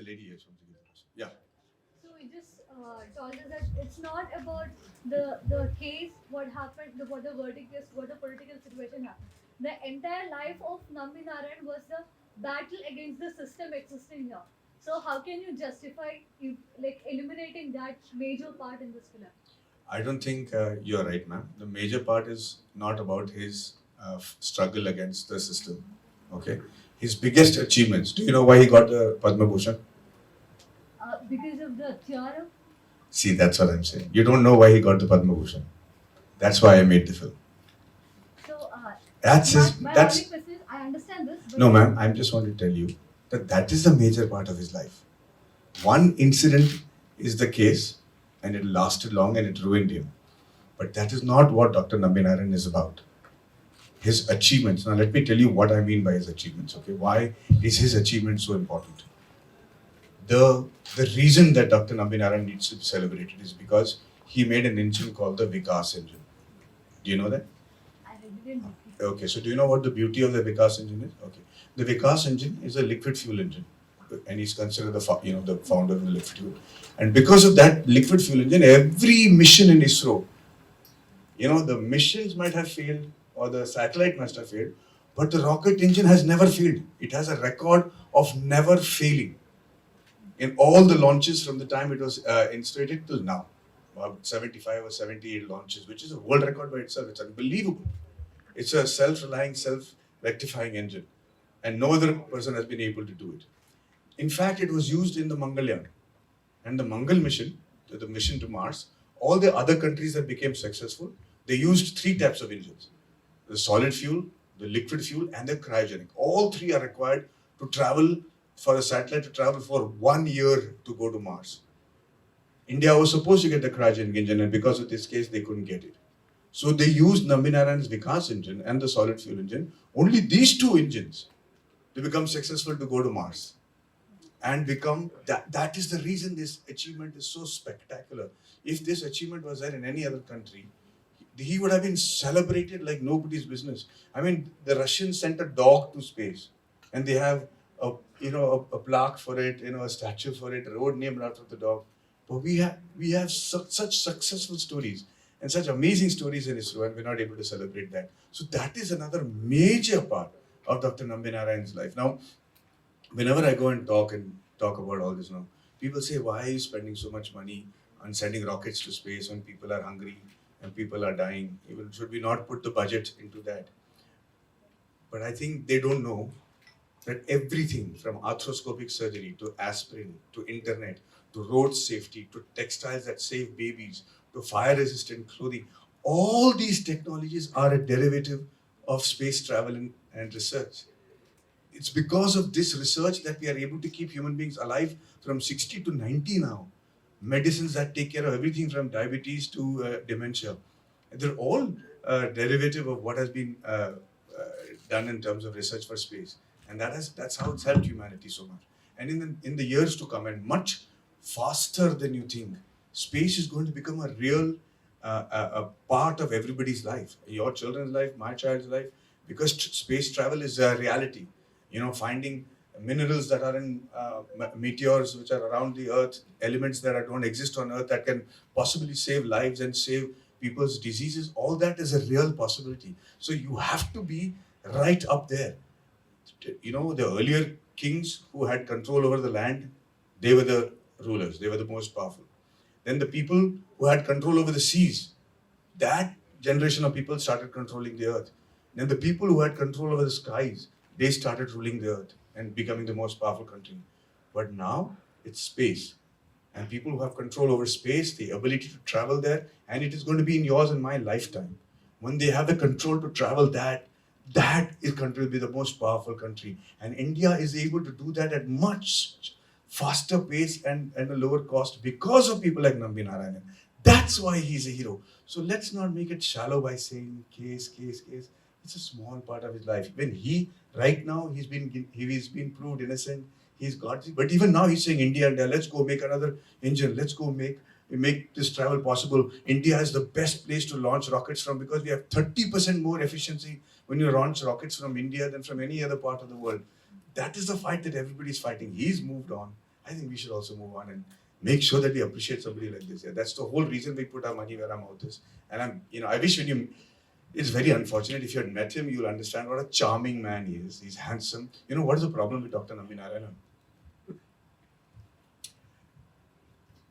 lady here. So yeah. So we just told us that it's not about the case, what happened, what the verdict is, what the political situation happened. The entire life of Nambi Narayan was the battle against the system existing here. So how can you justify you like eliminating that major part in this film? I don't think you're right, ma'am. The major part is not about his struggle against the system. Okay. His biggest achievements. Do you know why he got the Padma Bhushan? Because of the theorem. See, that's what I'm saying. You don't know why he got the Padma Bhushan. That's why I made the film. So That's my, his. my only That's question is, I understand this, but no, ma'am. I just want to tell you that that is the major part of his life. One incident is the case, and it lasted long and it ruined him. But that is not what Dr. Nambi Narayan is about. His achievements. Now, let me tell you what I mean by his achievements. Okay, why is his achievement so important? The reason that Dr. Nambi Narayan needs to be celebrated is because he made an engine called the Vikas engine. Do you know that? I didn't. Okay, so do you know what the beauty of the Vikas engine is? Okay, the Vikas engine is a liquid fuel engine, and he's considered the founder of the liquid fuel. And because of that liquid fuel engine, every mission in ISRO, the missions might have failed or the satellite must have failed, but the rocket engine has never failed. It has a record of never failing in all the launches from the time it was instated till now. About 75 or 78 launches, which is a world record by itself. It's unbelievable. It's a self-relying, self-rectifying engine, and no other person has been able to do it. In fact, it was used in the Mangalyaan and the Mangal mission, the mission to Mars. All the other countries that became successful, they used three types of engines: the solid fuel, the liquid fuel, and the cryogenic. All three are required to travel for a satellite to travel for 1 year to go to Mars. India was supposed to get the cryogenic engine, and because of this case, they couldn't get it. So they used Nambi Narayan's Vikas engine and the solid fuel engine, only these two engines, to become successful to go to Mars. And become that is the reason this achievement is so spectacular. If this achievement was there in any other country, he would have been celebrated like nobody's business. I mean, the Russians sent a dog to space, and they have a plaque for it, a statue for it, a road named after the dog. But we have such successful stories and such amazing stories in ISRO, and we're not able to celebrate that. So that is another major part of Dr. Nambi Narayan's life. Now, whenever I go and talk about all this now, people say, why are you spending so much money on sending rockets to space when people are hungry and people are dying? Even should we not put the budget into that? But I think they don't know that everything from arthroscopic surgery to aspirin to internet to road safety to textiles that save babies to fire resistant clothing, all these technologies are a derivative of space travel and research. It's because of this research that we are able to keep human beings alive from 60 to 90 now. Medicines that take care of everything from diabetes to dementia. They're all derivative of what has been done in terms of research for space. And that's how it's helped humanity so much. And in the years to come, and much faster than you think, space is going to become a real a part of everybody's life, your children's life, my child's life, because space travel is a reality. Finding minerals that are in meteors which are around the earth, elements that don't exist on earth that can possibly save lives and save people's diseases, all that is a real possibility. So you have to be right up there. The earlier kings who had control over the land, they were the rulers, they were the most powerful. Then the people who had control over the seas, that generation of people started controlling the earth. Then the people who had control over the skies, they started ruling the earth and becoming the most powerful country. But now it's space. And people who have control over space, the ability to travel there, and it is going to be in yours and my lifetime. When they have the control to travel that is going to be the most powerful country. And India is able to do that at much faster pace and a lower cost because of people like Nambi Narayanan. That's why he's a hero. So let's not make it shallow by saying case, case, case. It's a small part of his life. When right now, he's been proved innocent. He's got, but even now he's saying India, let's go make another engine. Let's go make this travel possible. India is the best place to launch rockets from because we have 30% more efficiency when you launch rockets from India than from any other part of the world. That is the fight that everybody's fighting. He's moved on. I think we should also move on and make sure that we appreciate somebody like this. Yeah, that's the whole reason we put our money where our mouth is. And I wish when you, it's very unfortunate. If you had met him, you'll understand what a charming man he is. He's handsome. You know, what is the problem with Dr. Nambi Narayanan?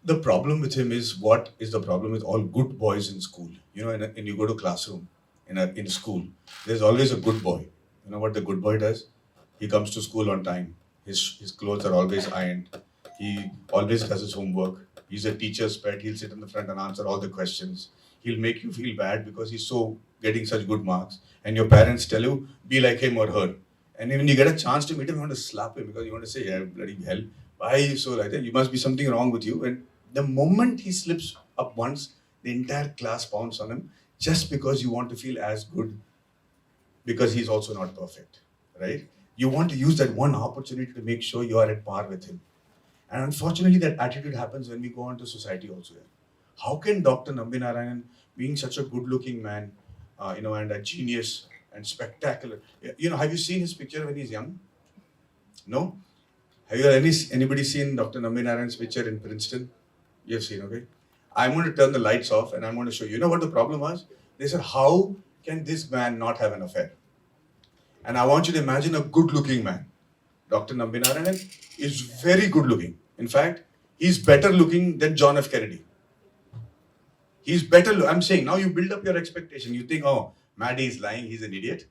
The problem with him is, what is the problem with all good boys in school? You know, and you go to classroom in school, there's always a good boy. You know what the good boy does? He comes to school on time. His clothes are always ironed. He always does his homework. He's a teacher's pet. He'll sit in the front and answer all the questions. He'll make you feel bad because he's so getting such good marks. And your parents tell you, be like him or her. And when you get a chance to meet him, you want to slap him because you want to say, yeah, bloody hell, why are you so like that? You must be something wrong with you. And the moment he slips up once, the entire class pounds on him just because you want to feel as good, because he's also not perfect, right? You want to use that one opportunity to make sure you are at par with him. And unfortunately, that attitude happens when we go into society also. How can Dr. Nambi Narayanan, being such a good-looking man, and a genius and spectacular, have you seen his picture when he's young? No? Have you anybody seen Dr. Nambi Narayan's picture in Princeton? You've seen, okay? I'm going to turn the lights off and I'm going to show you. You know what the problem was? They said, how can this man not have an affair? And I want you to imagine a good-looking man. Dr. Nambi Narayanan is very good-looking. In fact, he's better looking than John F. Kennedy. He's better. I'm saying, now you build up your expectation. You think, oh, Maddie is lying, he's an idiot.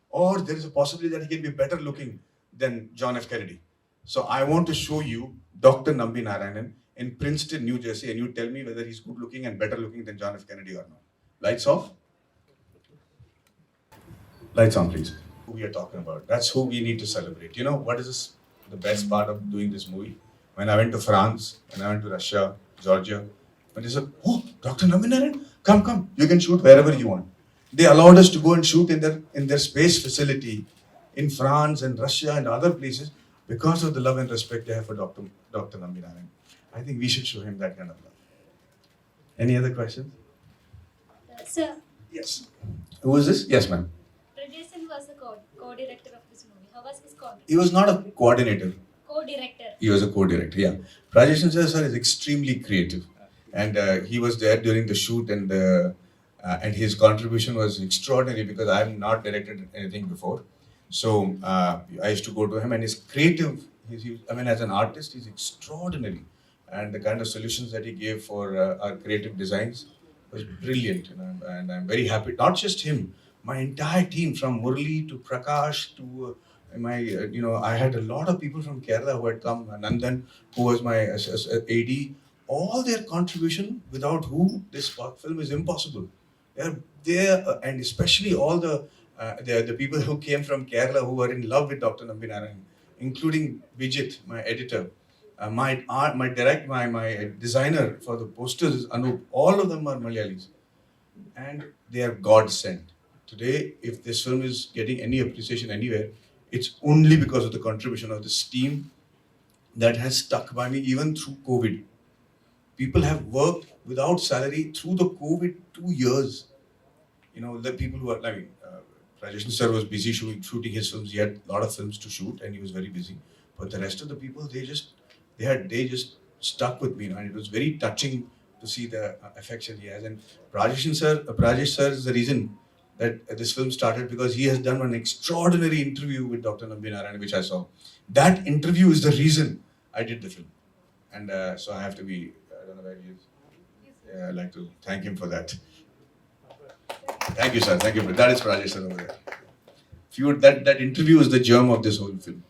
Or there is a possibility that he can be better looking than John F. Kennedy. So I want to show you Dr. Nambi Narayanan in Princeton, New Jersey, and you tell me whether he's good looking and better looking than John F. Kennedy or not. Lights off. Lights on, please. Who we are talking about. That's who we need to celebrate. You know what is the best part of doing this movie? When I went to France, when I went to Russia, Georgia, when they said, oh, Dr. Nambi Narayanan, come, you can shoot wherever you want. They allowed us to go and shoot in their space facility in France and Russia and other places because of the love and respect they have for Dr. Nambi Narayanan. I think we should show him that kind of love. Any other questions? Sir. Yes. Who is this? Yes, ma'am. Rajesh was the co-director of this movie. How was his contribution? He was not a coordinator. Co-director. He was a co-director, yeah. Rajesh sir is extremely creative. And he was there during the shoot, and his contribution was extraordinary because I have not directed anything before. So I used to go to him, and his creative, as an artist, he's extraordinary. And the kind of solutions that he gave for our creative designs was brilliant. And I'm very happy. Not just him, my entire team, from Murli to Prakash to I had a lot of people from Kerala who had come. Nandan, who was my AD, all their contribution, without who this film is impossible. And especially all the people who came from Kerala who were in love with Dr. Nambi Narayanan, including Vijit, my editor, my designer for the posters is Anup. All of them are Malayalis, and they are God sent. Today, if this film is getting any appreciation anywhere, it's only because of the contribution of this team that has stuck by me even through COVID. People have worked without salary through the COVID 2 years. The people who are, Rajesh sir was busy shooting his films. He had a lot of films to shoot and he was very busy. But the rest of the people, they just stuck with me. And it was very touching to see the affection he has. And Rajesh sir is the reason that this film started, because he has done an extraordinary interview with Dr. Nambi Narayanan, which I saw. That interview is the reason I did the film. And so I have to be, I don't know where he is. Yeah, I'd like to thank him for that. Thank you, sir. Thank you. That is Rajesh sir over there. That interview is the germ of this whole film.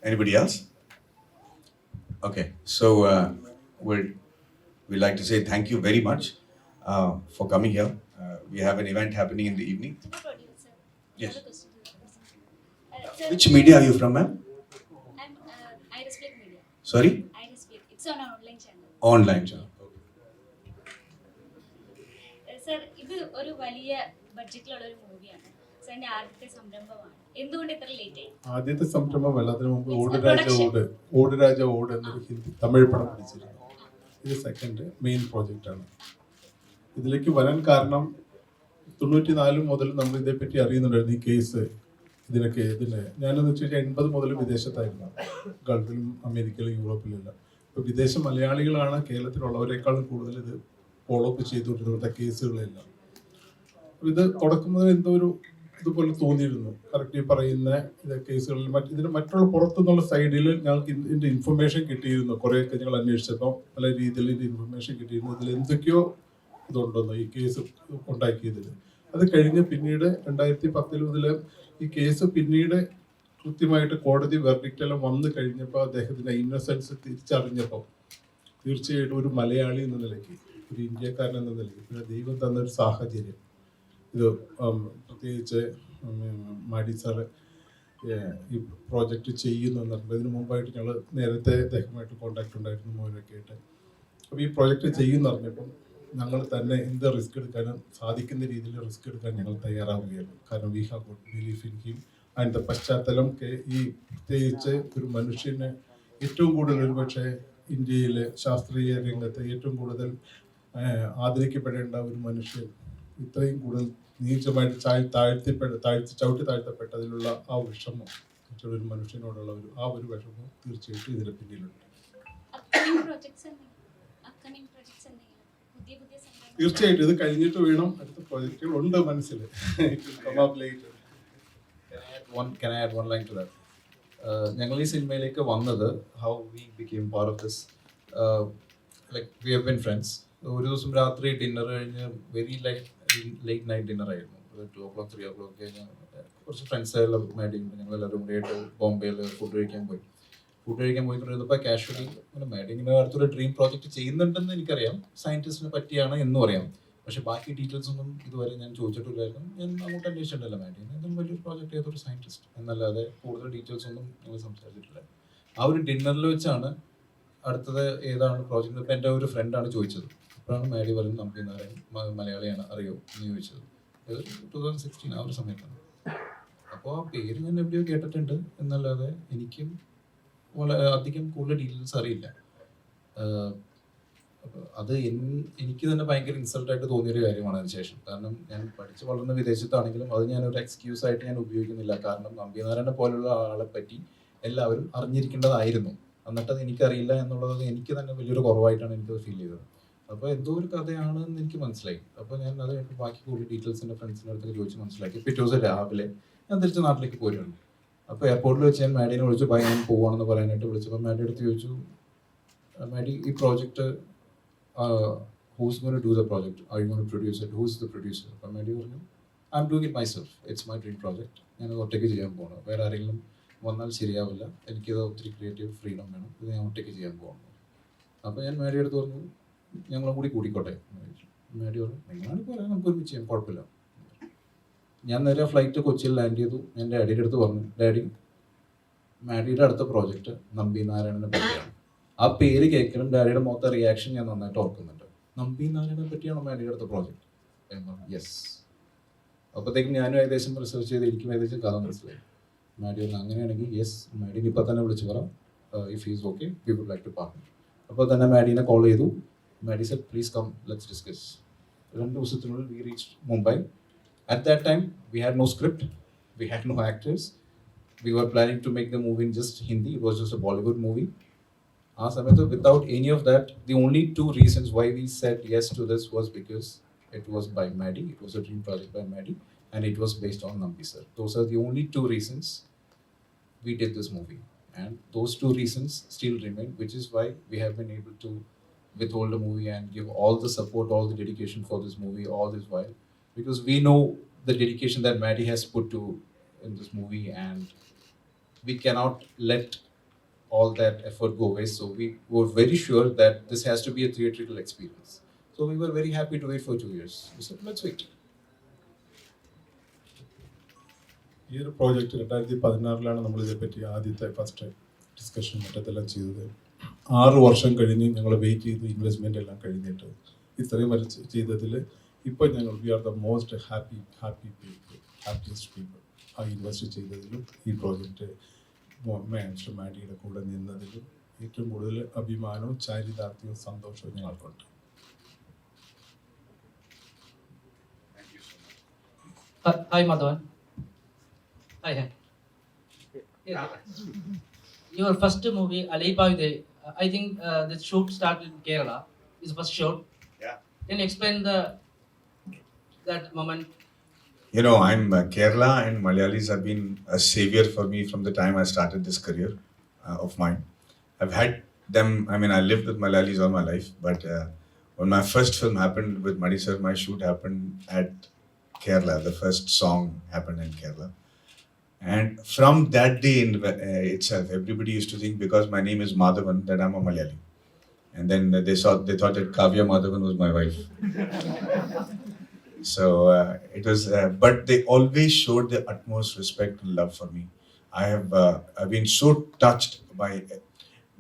Anybody else? Okay. So we'd like to say thank you very much for coming here. We have an event happening in the evening. Yes. Which media are you from, ma'am? I'm aerospace media. Sorry? Aerospace. It's on an online channel. Online channel. Sir, ഇത് ഒരു വലിയ ബഡ്ജറ്റിലുള്ള ഒരു മൂവിയാണ്. So എൻ്റെ ആദ്യത്തെ സംരംഭമാണ്. എന്തുകൊണ്ട് ഇത്ര ലേറ്റ് ആയി? ആദ്യത്തെ സംരംഭമല്ല, അതിനു മുമ്പ് ഓട് രാജ ഓട് എന്നൊരു തമിഴ് പടം പിടിച്ചിരുന്നു. ഇത് സെക്കൻഡ് മെയിൻ പ്രോജക്റ്റാണ്. ഇതിലേക്ക് വരാൻ കാരണം 94 മുതൽ നമ്മൾ ഇതേപ്പറ്റി അറിയുന്നുണ്ടായിരുന്നു. ഈ കേസ് ഞാനെന്ന് വെച്ച് കഴിഞ്ഞാൽ 80 മുതൽ വിദേശത്തായിരുന്നു, ഗൾഫിലും അമേരിക്കയിലും യൂറോപ്പിലെല്ലാം. ഇപ്പോൾ വിദേശ മലയാളികളാണ് കേരളത്തിലുള്ളവരെക്കാളും കൂടുതൽ ഇത് ഫോളോ അപ്പ് ചെയ്തുകൊണ്ടിരുന്ന കേസുകളെല്ലാം. ഇത് തുടക്കുന്നത് എന്തോ ഒരു ഇതുപോലെ തോന്നിയിരുന്നു. കറക്റ്റ് ഈ പറയുന്ന കേസുകളിൽ ഇതിന് മറ്റുള്ള പുറത്തുനിന്നുള്ള സൈഡിൽ ഞങ്ങൾക്ക് ഇതിന്റെ ഇൻഫർമേഷൻ കിട്ടിയിരുന്നു. കുറേയൊക്കെ ഞങ്ങൾ അന്വേഷിച്ചപ്പോൾ പല രീതിയിൽ ഇതിന്റെ ഇൻഫർമേഷൻ കിട്ടിയിരുന്നു. ഇതിൽ എന്തൊക്കെയോ ഇതുണ്ടെന്ന് ഈ കേസ് ഉണ്ടാക്കിയതിൽ. അത് കഴിഞ്ഞ് പിന്നീട് 2010 മുതൽ ഈ കേസ് പിന്നീട് കൃത്യമായിട്ട് കോടതി വെർഡിക്റ്റ് എല്ലാം വന്നു കഴിഞ്ഞപ്പോൾ അദ്ദേഹത്തിന്റെ ഇന്നസെൻസ് തിരിച്ചറിഞ്ഞപ്പോൾ തീർച്ചയായിട്ടും ഒരു മലയാളി എന്ന നിലയ്ക്ക്, ഒരു ഇന്ത്യക്കാരൻ എന്ന നിലയ്ക്ക്, പിന്നെ ദൈവം തന്നൊരു സാഹചര്യം, ഇത് പ്രത്യേകിച്ച് മാഡി സാറ് ഈ പ്രോജക്റ്റ് ചെയ്യുന്നു. ഇതിനു മുമ്പായിട്ട് ഞങ്ങൾ നേരത്തെ അദ്ദേഹമായിട്ട് കോണ്ടാക്ട് ഉണ്ടായിരുന്നു, മോനൊക്കെ ആയിട്ട്. അപ്പോൾ ഈ പ്രോജക്റ്റ് ചെയ്യുമെന്ന് അറിഞ്ഞപ്പം ഞങ്ങൾ തന്നെ എന്ത് റിസ്ക് എടുക്കാനും സാധിക്കുന്ന രീതിയിൽ റിസ്ക് എടുക്കാൻ ഞങ്ങൾ തയ്യാറാവുകയാണ്. കാരണം we have got belief in him. അതിൻ്റെ പശ്ചാത്തലം ഈ പ്രത്യേകിച്ച് ഒരു മനുഷ്യന് ഏറ്റവും കൂടുതൽ ഒരുപക്ഷെ ഇന്ത്യയിലെ ശാസ്ത്രീയ രംഗത്ത് ഏറ്റവും കൂടുതൽ ആദരിക്കപ്പെടേണ്ട ഒരു മനുഷ്യൻ ഇത്രയും കൂടുതൽ നീചമായിട്ട് ചവിട്ടി താഴ്ത്തപ്പെട്ടതിലുള്ള ആ വിഷമം, മറ്റൊരു മനുഷ്യനോടുള്ള ഒരു വിഷമം തീർച്ചയായിട്ടും ഇതിന് പിന്നിലുണ്ട്. തീർച്ചയായിട്ടും ഇത് കഴിഞ്ഞിട്ട് വേണം അടുത്ത പ്രോജക്റ്റുകൾ ഉണ്ട് മനസ്സിൽ. Can I add one line to that? ഞങ്ങൾ ഈ സിനിമയിലേക്ക് വന്നത്, how we became part of this, like we have been friends. ഒരു ദിവസം രാത്രി ഡിന്നർ കഴിഞ്ഞ് വെരി ലേറ്റ് നൈറ്റ് ഡിന്നർ ആയിരുന്നു, 2 o'clock 3 o'clock കഴിഞ്ഞ് കുറച്ച് ഫ്രണ്ട്സ് എല്ലാം മേടിയുണ്ട്. ഞങ്ങളെല്ലാവരും കൂടി ആയിട്ട് ബോംബെയിൽ ഫുഡ് കഴിക്കാൻ പോയിക്കൊണ്ടിരുന്നപ്പോൾ കാഷ്വലി മേഡിങ്ങിന് അടുത്തൊരു ഡ്രീം പ്രോജക്റ്റ് ചെയ്യുന്നുണ്ടെന്ന് എനിക്കറിയാം, സയന്റിസ്റ്റിനെ പറ്റിയാണ് എന്നും അറിയാം. പക്ഷെ ബാക്കി ഡീറ്റെയിൽസ് ഒന്നും ഇതുവരെ ഞാൻ ചോദിച്ചിട്ടില്ലായിരുന്നു. ഞാൻ അങ്ങോട്ട് അന്വേഷിച്ചിട്ടല്ല മാഡിന്, ഇതും വലിയൊരു പ്രോജക്റ്റ് ചെയ്തൊരു സയന്റിസ്റ്റ് എന്നല്ലാതെ കൂടുതൽ ഡീറ്റെയിൽസ് ഒന്നും ഞങ്ങൾ സംസാരിച്ചിട്ടില്ല. ആ ഒരു ഡിന്നറിൽ വെച്ചാണ് അടുത്തത് ഏതാണ് പ്രോജക്റ്റ് ഇപ്പം എൻ്റെ ഒരു ഫ്രണ്ടാണ് ചോദിച്ചത്. അപ്പോഴാണ് മാഡി പറയുന്നത് നമ്പി നാരായണൻ മലയാളിയാണ്, അറിയോ എന്ന് ചോദിച്ചത്. 2016 ആ ഒരു സമയത്താണ്. അപ്പോൾ ആ പേര് ഞാൻ എവിടെയോ കേട്ടിട്ടുണ്ട് എന്നല്ലാതെ എനിക്കും വളരെ അധികം കൂടുതൽ ഡീറ്റെയിൽസ് അറിയില്ല. അത് എനിക്ക് തന്നെ ഭയങ്കര ഇൻസൾട്ടായിട്ട് തോന്നിയൊരു കാര്യമാണ് അതിനുശേഷം. കാരണം ഞാൻ പഠിച്ച് വളർന്ന വിദേശത്താണെങ്കിലും അത് ഞാനൊരു എക്സ്ക്യൂസ് ആയിട്ട് ഞാൻ ഉപയോഗിക്കുന്നില്ല. കാരണം നമ്പി നാരായണനെ പോലുള്ള ആളെ പറ്റി എല്ലാവരും അറിഞ്ഞിരിക്കേണ്ടതായിരുന്നു. എന്നിട്ടത് എനിക്കറിയില്ല എന്നുള്ളത് എനിക്ക് തന്നെ വലിയൊരു കുറവായിട്ടാണ് എനിക്കത് ഫീൽ ചെയ്തത്. അപ്പോൾ എന്തോ ഒരു കഥയാണെന്ന് എനിക്ക് മനസ്സിലായി. അപ്പോൾ ഞാൻ അത് ബാക്കി കൂടുതൽ ഡീറ്റെയിൽസ് എൻ്റെ ഫ്രണ്ട്സിൻ്റെ അടുത്തൊക്കെ ചോദിച്ച് മനസ്സിലാക്കി. പിറ്റേ ദിവസം രാവിലെ ഞാൻ തിരിച്ച് നാട്ടിലേക്ക് പോയിട്ടുണ്ട്. അപ്പോൾ എയർപോർട്ടിൽ വെച്ച് ഞാൻ മാഡിനെ വിളിച്ചു, ഞാൻ പോവാണെന്ന് പറയാനായിട്ട് വിളിച്ചപ്പോൾ മാഡി അടുത്ത് ചോദിച്ചു, മാഡി ഈ project who's going to do the project? Are you going to produce it? Who's the producer? അപ്പോൾ മാഡി പറഞ്ഞു, I'm doing it myself. It's my dream project. ഞാനത് ഒറ്റയ്ക്ക് ചെയ്യാൻ പോകണം, വേറെ ആരെങ്കിലും വന്നാൽ ശരിയാവില്ല, എനിക്കത് ഒത്തിരി ക്രിയേറ്റീവ് ഫ്രീഡം വേണം, ഇത് ഞാൻ ഒറ്റയ്ക്ക് ചെയ്യാൻ പോകണം. അപ്പോൾ ഞാൻ മാഡി അടുത്ത് പറഞ്ഞു, ഞങ്ങളും കൂടി കൂടിക്കോട്ടെ. മാഡി പറഞ്ഞു, നിങ്ങളാണ് പറയാൻ, നമുക്ക് ഒരുമിച്ച് ചെയ്യാം, കുഴപ്പമില്ല. ഞാൻ നേരെ ഫ്ലൈറ്റ് കൊച്ചിയിൽ ലാൻഡ് ചെയ്തു. ഞാൻ ഡാഡിയുടെ അടുത്ത് പറഞ്ഞു, ഡാഡി മാഡിയുടെ അടുത്ത പ്രോജക്റ്റ് നമ്പി നാരായണനെ പറ്റിയാണ്. ആ പേര് കേൾക്കണം, ഡാഡിയുടെ മൊത്തം റിയാക്ഷൻ ഞാൻ നന്നായിട്ട് ഓർക്കുന്നുണ്ട്. നമ്പി നാരായണനെ പറ്റിയാണോ മാഡിയുടെ അടുത്ത പ്രോജക്റ്റ്? യെസ്. അപ്പോഴത്തേക്കും ഞാനും ഏകദേശം റിസർച്ച് ചെയ്ത് എനിക്കും ഏകദേശം കഥ മനസ്സിലായി. മാഡി പറഞ്ഞു, അങ്ങനെയാണെങ്കിൽ യെസ്, മാഡിനെ ഇപ്പം തന്നെ വിളിച്ച് പറ, if he's okay we would like to partner. അപ്പോൾ തന്നെ മാഡീനെ കോൾ ചെയ്തു. Maddy said, please come, let's discuss. 2 ദിവസത്തിനുള്ളിൽ we reach Mumbai. At that time, we had no script, we had no actors. We were planning to make the movie in just Hindi. It was just a Bollywood movie. Without any of that, the only 2 reasons why we said yes to this was because it was by Maddie. It was a dream project by Maddie, and it was based on Nambi sir. Those are the only 2 reasons we did this movie, and those 2 reasons still remain, which is why we have been able to withhold the movie and give all the support, all the dedication for this movie all this while. Because we know the dedication that Maddie has put to in this movie, and we cannot let all that effort go waste. So we were very sure that this has to be a theatrical experience. So we were very happy to wait for 2 years. We said, let's wait. ഈ ഒരു project 2016 നമ്മൾ ഇതേപ്പറ്റി ആദ്യത്തെ first discussion മറ്റെല്ലാം ചെയ്തത്. 6 വർഷം കഴിഞ്ഞ് ഞങ്ങൾ വെയിറ്റ് ചെയ്ത് ഇൻവെസ്റ്റ്മെൻ്റ് എല്ലാം കഴിഞ്ഞിട്ട് ഇത്രയും വരെ ചെയ്തതിൽ ഇപ്പോൾ ഞങ്ങൾ we are the most happiest people. ആ ഇൻവെസ്റ്റ് ചെയ്തതിലും ഈ പ്രോജക്റ്റ് മിസ്റ്റർ മാഡിയുടെ കൂടെ നിന്നതിലും ഏറ്റവും കൂടുതൽ അഭിമാനവും ചാരിതാർത്ഥ്യവും സന്തോഷവും ഞങ്ങൾക്കുണ്ട്. Hi, Madavan. Hi. Yeah. Your first movie, Alipavide, I think the shoot started in Kerala. Is first shoot. Yeah. Can you explain that moment? You know, I'm Kerala and Malayalis have been a savior for me from the time I started this career of mine. I've had them, I mean, I lived with Malayalis all my life, but when my first film happened with Madi sir, my shoot happened at Kerala. The first song happened in Kerala. And from that day in itself, everybody used to think because my name is Madavan that I'm a Malayali. And then they thought that Kavya Madhavan was my wife. So it was, but they always showed the utmost respect and love for me. I've been so touched by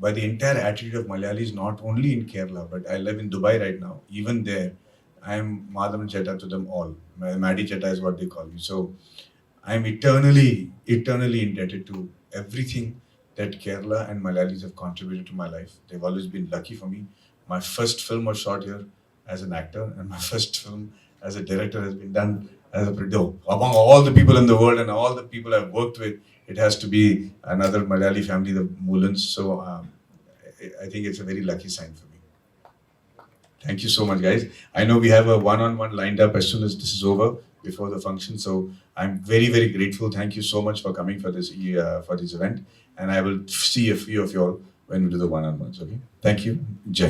the entire attitude of Malayalis, not only in Kerala, but I live in Dubai right now. Even there, I am Madhavan Chetta to them all. Maddie Chetta is what they call me. So I am eternally indebted to everything that Kerala and Malayalis have contributed to my life. They've always been lucky for me. My first film was shot here as an actor, and my first film as a director has been done as a producer. Among all the people in the world and all the people I've worked with, it has to be another Malayali family, the Moolans. So I think it's a very lucky sign for me. Thank you so much, guys. I know we have a one-on-one lined up as soon as this is over before the function. So I'm very, very grateful. Thank you so much for coming for this event. And I will see a few of you all when we do the one-on-ones. Okay. Thank you. Jai.